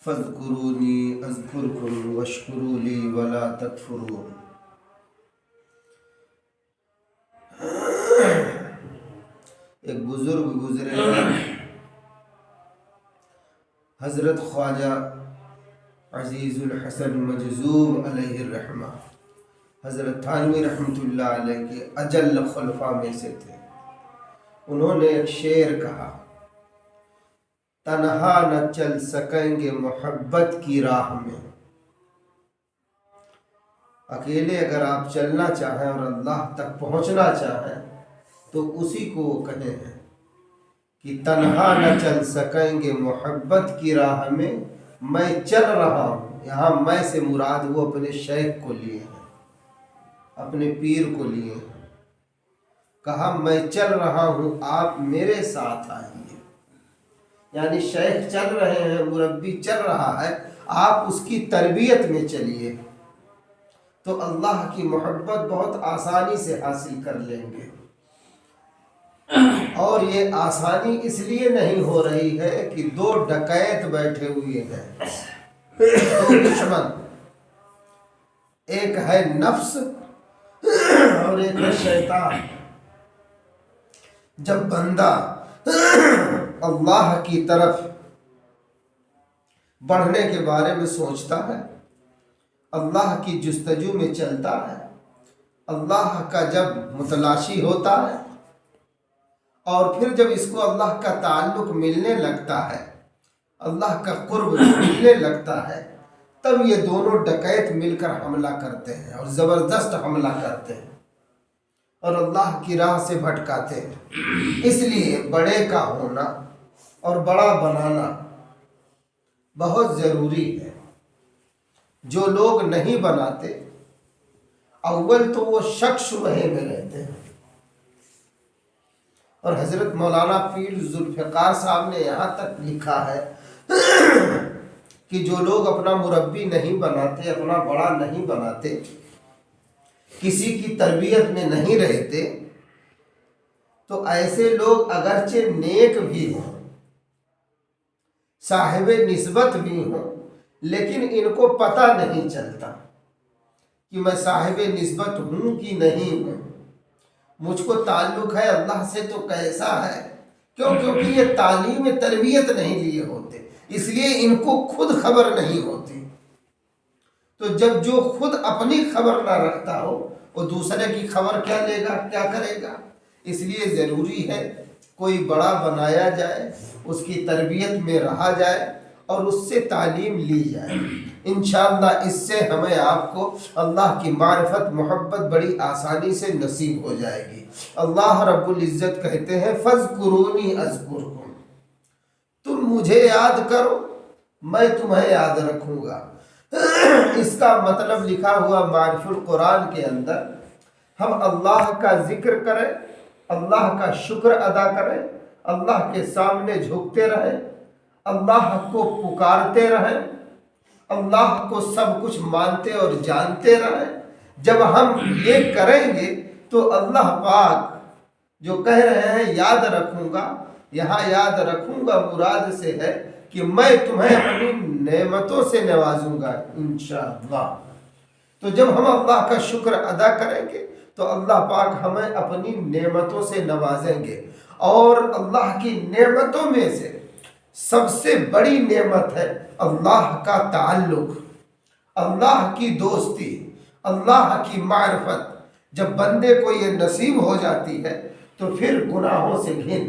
فاذکرونی اذکرکم واشکروا لی ولا تکفرون۔ ایک بزرگ گزرے حضرت خواجہ عزیز الحسن مجذوب علیہ الرحمہ، حضرت تھانوی رحمۃ اللہ علیہ کے اجل خلفاء میں سے تھے۔ انہوں نے ایک شعر کہا، تنہا نہ چل سکیں گے محبت کی راہ میں۔ اکیلے اگر آپ چلنا چاہیں اور اللہ تک پہنچنا چاہیں تو اسی کو وہ کہے ہیں کہ تنہا نہ چل سکیں گے محبت کی راہ میں چل رہا ہوں۔ یہاں میں سے مراد وہ اپنے شیخ کو لیے ہیں، اپنے پیر کو لیے ہیں۔ کہا میں چل رہا ہوں، آپ میرے ساتھ آئیے۔ یعنی شیخ چل رہے ہیں، مربی چل رہا ہے، آپ اس کی تربیت میں چلیے تو اللہ کی محبت بہت آسانی سے حاصل کر لیں گے۔ اور یہ آسانی اس لیے نہیں ہو رہی ہے کہ دو ڈکیت بیٹھے ہوئے ہیں، دو دشمن، ایک ہے نفس اور ایک ہے شیطان۔ جب بندہ اللہ کی طرف بڑھنے کے بارے میں سوچتا ہے، اللہ کی جستجو میں چلتا ہے، اللہ کا جب متلاشی ہوتا ہے اور پھر جب اس کو اللہ کا تعلق ملنے لگتا ہے، اللہ کا قرب ملنے لگتا ہے، تب یہ دونوں ڈکیت مل کر حملہ کرتے ہیں اور زبردست حملہ کرتے ہیں اور اللہ کی راہ سے بھٹکاتے ہیں۔ اس لیے بڑے کا ہونا اور بڑا بنانا بہت ضروری ہے۔ جو لوگ نہیں بناتے، اول تو وہ شک شبہے میں رہتے ہیں۔ اور حضرت مولانا پیر ذوالفقار صاحب نے یہاں تک لکھا ہے کہ جو لوگ اپنا مربی نہیں بناتے، اپنا بڑا نہیں بناتے، کسی کی تربیت میں نہیں رہتے، تو ایسے لوگ اگرچہ نیک بھی ہوں، صاحب نسبت بھی ہوں، لیکن ان کو پتہ نہیں چلتا کہ میں صاحب نسبت ہوں کہ نہیں ہوں، مجھ کو تعلق ہے اللہ سے تو کیسا ہے۔ کیونکہ یہ تعلیم تربیت نہیں لیے ہوتے، اس لیے ان کو خود خبر نہیں ہوتی۔ تو جب جو خود اپنی خبر نہ رکھتا ہو، وہ دوسرے کی خبر کیا لے گا، کیا کرے گا؟ اس لیے ضروری ہے کوئی بڑا بنایا جائے، اس کی تربیت میں رہا جائے اور اس سے تعلیم لی جائے۔ انشاءاللہ اس سے ہمیں آپ کو اللہ کی معرفت، محبت بڑی آسانی سے نصیب ہو جائے گی۔ اللہ رب العزت کہتے ہیں فَاذْكُرُونِي أَذْكُرْكُمْ، تم مجھے یاد کرو میں تمہیں یاد رکھوں گا۔ اس کا مطلب لکھا ہوا معرف القرآن کے اندر، ہم اللہ کا ذکر کریں، اللہ کا شکر ادا کریں، اللہ کے سامنے جھکتے رہیں، اللہ کو پکارتے رہیں، اللہ کو سب کچھ مانتے اور جانتے رہیں۔ جب ہم یہ کریں گے تو اللہ پاک جو کہہ رہے ہیں یاد رکھوں گا، یہاں یاد رکھوں گا مراد سے ہے کہ میں تمہیں اپنی نعمتوں سے نوازوں گا انشاءاللہ۔ تو جب ہم اللہ کا شکر ادا کریں گے تو اللہ پاک ہمیں اپنی نعمتوں سے نوازیں گے۔ اور اللہ کی نعمتوں میں سے سب سے بڑی نعمت ہے اللہ کا تعلق، اللہ کی دوستی، اللہ کی معرفت۔ جب بندے کو یہ نصیب ہو جاتی ہے تو پھر گناہوں سے گھن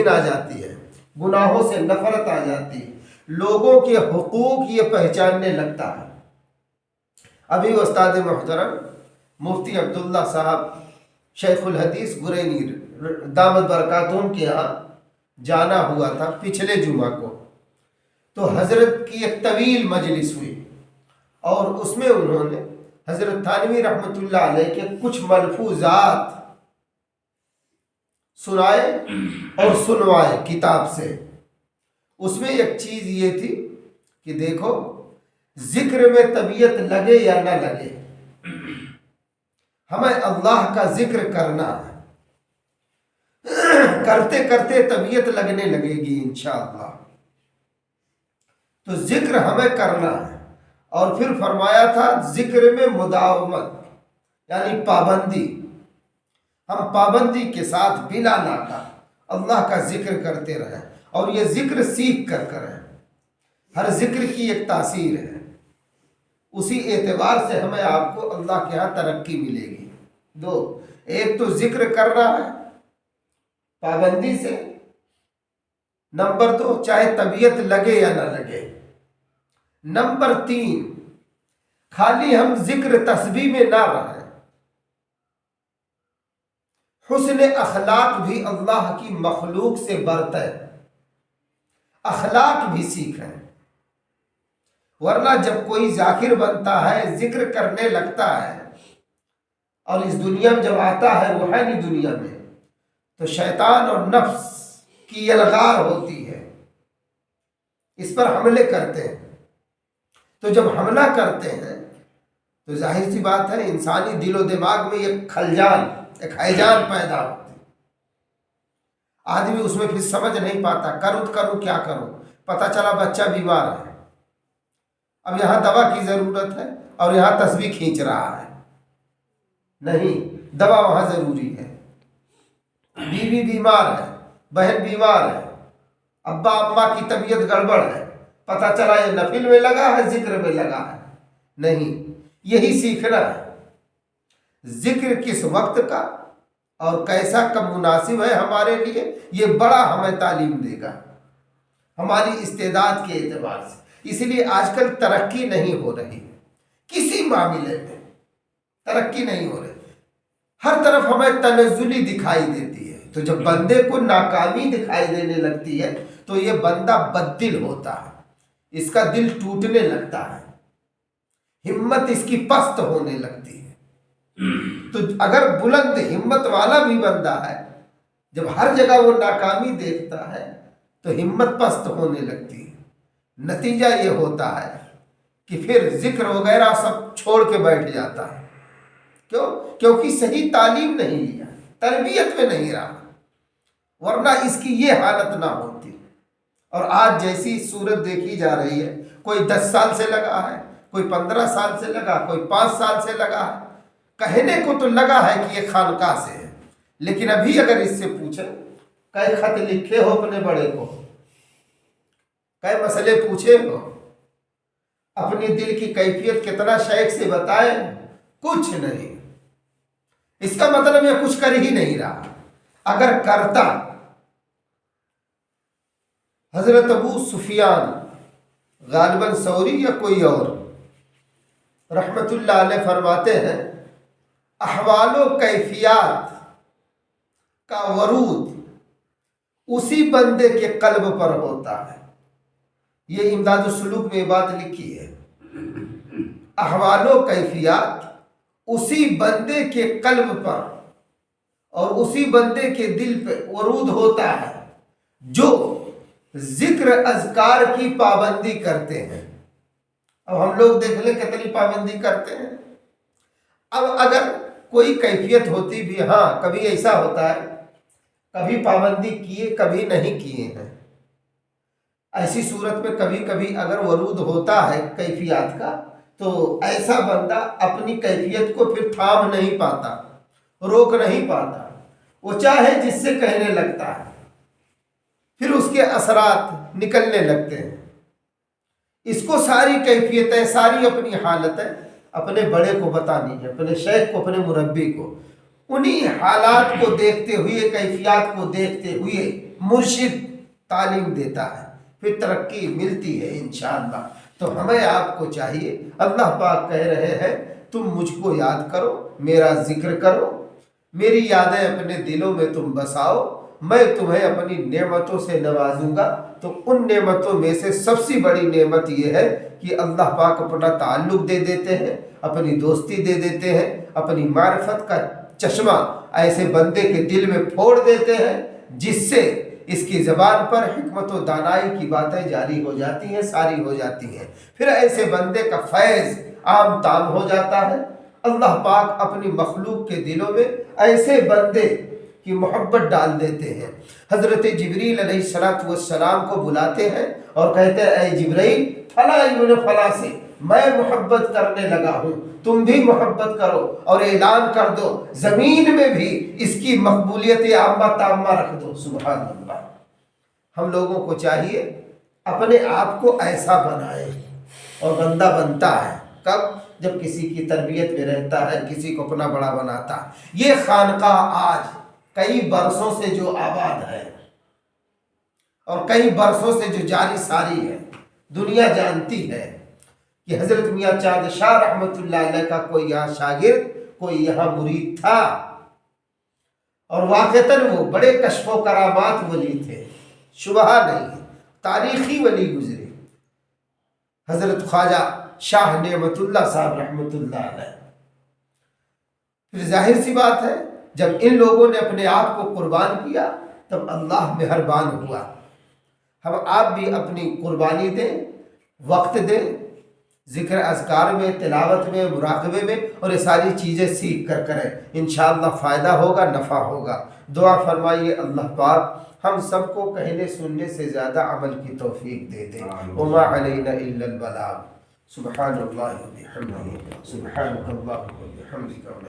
آ جاتی ہے، گناہوں سے نفرت آ جاتی ہے، لوگوں کے حقوق یہ پہچاننے لگتا ہے۔ ابھی استاد محترم مفتی عبداللہ صاحب شیخ الحدیث گرینی دامت برکاتہم کے یہاں جانا ہوا تھا پچھلے جمعہ کو، تو حضرت کی ایک طویل مجلس ہوئی اور اس میں انہوں نے حضرت تھانوی رحمۃ اللہ علیہ کے کچھ ملفوظات سنائے اور سنوائے کتاب سے۔ اس میں ایک چیز یہ تھی کہ دیکھو، ذکر میں طبیعت لگے یا نہ لگے، ہمیں اللہ کا ذکر کرنا ہے، کرتے کرتے طبیعت لگنے لگے گی انشاءاللہ۔ تو ذکر ہمیں کرنا ہے، اور پھر فرمایا تھا ذکر میں مداومت یعنی پابندی، ہم پابندی کے ساتھ بلا ناکا اللہ کا ذکر کرتے رہیں، اور یہ ذکر سیکھ کر کریں۔ ہر ذکر کی ایک تاثیر ہے، اسی اعتبار سے ہمیں آپ کو اللہ کے ہاں ترقی ملے گی۔ دو، ایک تو ذکر کر رہا ہے پابندی سے، نمبر دو چاہے طبیعت لگے یا نہ لگے، نمبر تین خالی ہم ذکر تسبیح میں نہ رہیں، حسن اخلاق بھی اللہ کی مخلوق سے برتر، اخلاق بھی سیکھیں۔ ورنہ جب کوئی ذاکر بنتا ہے، ذکر کرنے لگتا ہے، اور اس دنیا میں جب آتا ہے روحانی دنیا میں، تو شیطان اور نفس کی الغار ہوتی ہے، اس پر حملے کرتے ہیں۔ تو جب حملہ کرتے ہیں تو ظاہر سی بات ہے انسانی دل و دماغ میں ایک خلجان، ایک ہیجان پیدا ہوتی ہے، آدمی اس میں پھر سمجھ نہیں پاتا کروں کیا کروں، پتہ چلا بچہ بیمار ہے، اب یہاں دوا کی ضرورت ہے اور یہاں تسبیح کھینچ رہا ہے، نہیں، دوا وہاں ضروری ہے۔ بیوی بیمار ہے، بہن بیمار ہے، ابا اماں کی طبیعت گڑبڑ ہے، پتہ چلا یہ نفل میں لگا ہے ذکر میں لگا ہے، نہیں، یہی سیکھنا ہے۔ ذکر کس وقت کا اور کیسا کب مناسب ہے ہمارے لیے، یہ بڑا ہمیں تعلیم دے گا ہماری استعداد کے اعتبار سے۔ اس لیے آج کل ترقی نہیں ہو رہی، کسی معاملے میں ترقی نہیں ہو رہی، ہر طرف ہمیں تنزلی دکھائی دیتی ہے۔ تو جب بندے کو ناکامی دکھائی دینے لگتی ہے تو یہ بندہ بددل ہوتا ہے، اس کا دل ٹوٹنے لگتا ہے، ہمت اس کی پست ہونے لگتی ہے۔ تو اگر بلند ہمت والا بھی بندہ ہے، جب ہر جگہ وہ ناکامی دیکھتا ہے تو ہمت پست ہونے لگتی ہے، نتیجہ یہ ہوتا ہے کہ پھر ذکر وغیرہ سب چھوڑ کے بیٹھ جاتا ہے۔ کیوں؟ کیونکہ صحیح تعلیم نہیں لیا، تربیت میں نہیں رہا، ورنہ اس کی یہ حالت نہ ہوتی۔ اور آج جیسی صورت دیکھی جا رہی ہے، کوئی 10 سال سے لگا ہے، کوئی 15 سال سے لگا، کوئی 5 سال سے لگا ہے، کہنے کو تو لگا ہے کہ یہ خانقاہ سے ہے، لیکن ابھی اگر اس سے پوچھیں کئی خط لکھے ہو اپنے بڑے کو، کئی مسئلے پوچھے ہو، اپنی دل کی کیفیت کتنا شیخ سے بتائے، کچھ نہیں۔ اس کا مطلب یہ کچھ کر ہی نہیں رہا۔ اگر کرتا، حضرت ابو سفیان غالباً ثوری یا کوئی اور رحمت اللہ علیہ فرماتے ہیں، احوال و کیفیات کا ورود اسی بندے کے قلب پر ہوتا ہے۔ یہ امداد السلوک میں بات لکھی ہے، احوال و کیفیات اسی بندے کے قلب پر اور اسی بندے کے دل پہ ورود ہوتا ہے جو ذکر اذکار کی پابندی کرتے ہیں۔ اب ہم لوگ دیکھ لیں کتنی پابندی کرتے ہیں۔ اب اگر کوئی کیفیت ہوتی بھی، ہاں کبھی ایسا ہوتا ہے کبھی پابندی کیے کبھی نہیں کیے ہیں، ایسی صورت میں کبھی کبھی اگر ورود ہوتا ہے کیفیات کا تو ایسا بندہ اپنی کیفیت کو پھر تھام نہیں پاتا، روک نہیں پاتا، وہ چاہے جس سے کہنے لگتا ہے، پھر اس کے اثرات نکلنے لگتے ہیں۔ اس کو ساری کیفیتیں، ساری اپنی حالتیں اپنے بڑے کو بتانی ہے، اپنے شیخ کو، اپنے مربی کو۔ انہی حالات کو دیکھتے ہوئے، کیفیات کو دیکھتے ہوئے مرشد تعلیم دیتا ہے، پھر ترقی ملتی ہے انشاءاللہ۔ تو ہمیں آپ کو چاہیے، اللہ پاک کہہ رہے ہیں تم مجھ کو یاد کرو، میرا ذکر کرو، میری یادیں اپنے دلوں میں تم بساؤ، میں تمہیں اپنی نعمتوں سے نوازوں گا۔ تو ان نعمتوں میں سے سب سے بڑی نعمت یہ ہے کہ اللہ پاک اپنا تعلق دے دیتے ہیں، اپنی دوستی دے دیتے ہیں، اپنی معرفت کا چشمہ ایسے بندے کے دل میں پھوڑ دیتے ہیں جس سے اس کی زبان پر حکمت و دانائی کی باتیں جاری ہو جاتی ہیں، ساری ہو جاتی ہیں، پھر ایسے بندے کا فیض عام تام ہو جاتا ہے۔ اللہ پاک اپنی مخلوق کے دلوں میں ایسے بندے کی محبت ڈال دیتے ہیں۔ حضرت جبریل علیہ السلام کو بلاتے ہیں اور کہتے ہیں اے جبریل فلاں ابن فلاں سے میں محبت کرنے لگا ہوں، تم بھی محبت کرو اور اعلان کر دو زمین میں بھی اس کی مقبولیت عامہ تامہ رکھ دو۔ سبحان اللہ۔ ہم لوگوں کو چاہیے اپنے آپ کو ایسا بنائے، اور بندہ بنتا ہے کب؟ جب کسی کی تربیت میں رہتا ہے، کسی کو اپنا بڑا بناتا ہے۔ یہ خانقاہ آج کئی برسوں سے جو آباد ہے اور کئی برسوں سے جو جاری ساری ہے، دنیا جانتی ہے کہ حضرت میاں چاند شاہ رحمۃ اللہ علیہ کا کوئی یہاں شاگرد، کوئی یہاں مرید تھا، اور واقعتاً وہ بڑے کشف و کرامات ولی تھے، شبہ نہیں، تاریخی ولی گزرے، حضرت خواجہ شاہ نعمت اللہ صاحب رحمۃ اللہ علیہ۔ پھر ظاہر سی بات ہے جب ان لوگوں نے اپنے آپ کو قربان کیا تب اللہ مہربان ہوا۔ ہم آپ بھی اپنی قربانی دیں، وقت دیں، ذکر اذکار میں، تلاوت میں، مراقبے میں، اور یہ ساری چیزیں سیکھ کر کریں، انشاءاللہ فائدہ ہوگا، نفع ہوگا۔ دعا فرمائیے اللہ پاک ہم سب کو کہنے سننے سے زیادہ عمل کی توفیق دے دے۔ وما علینا الا البلاغ۔ سبحان اللہ و بحمدہ، سبحانک اللہم و بحمدک۔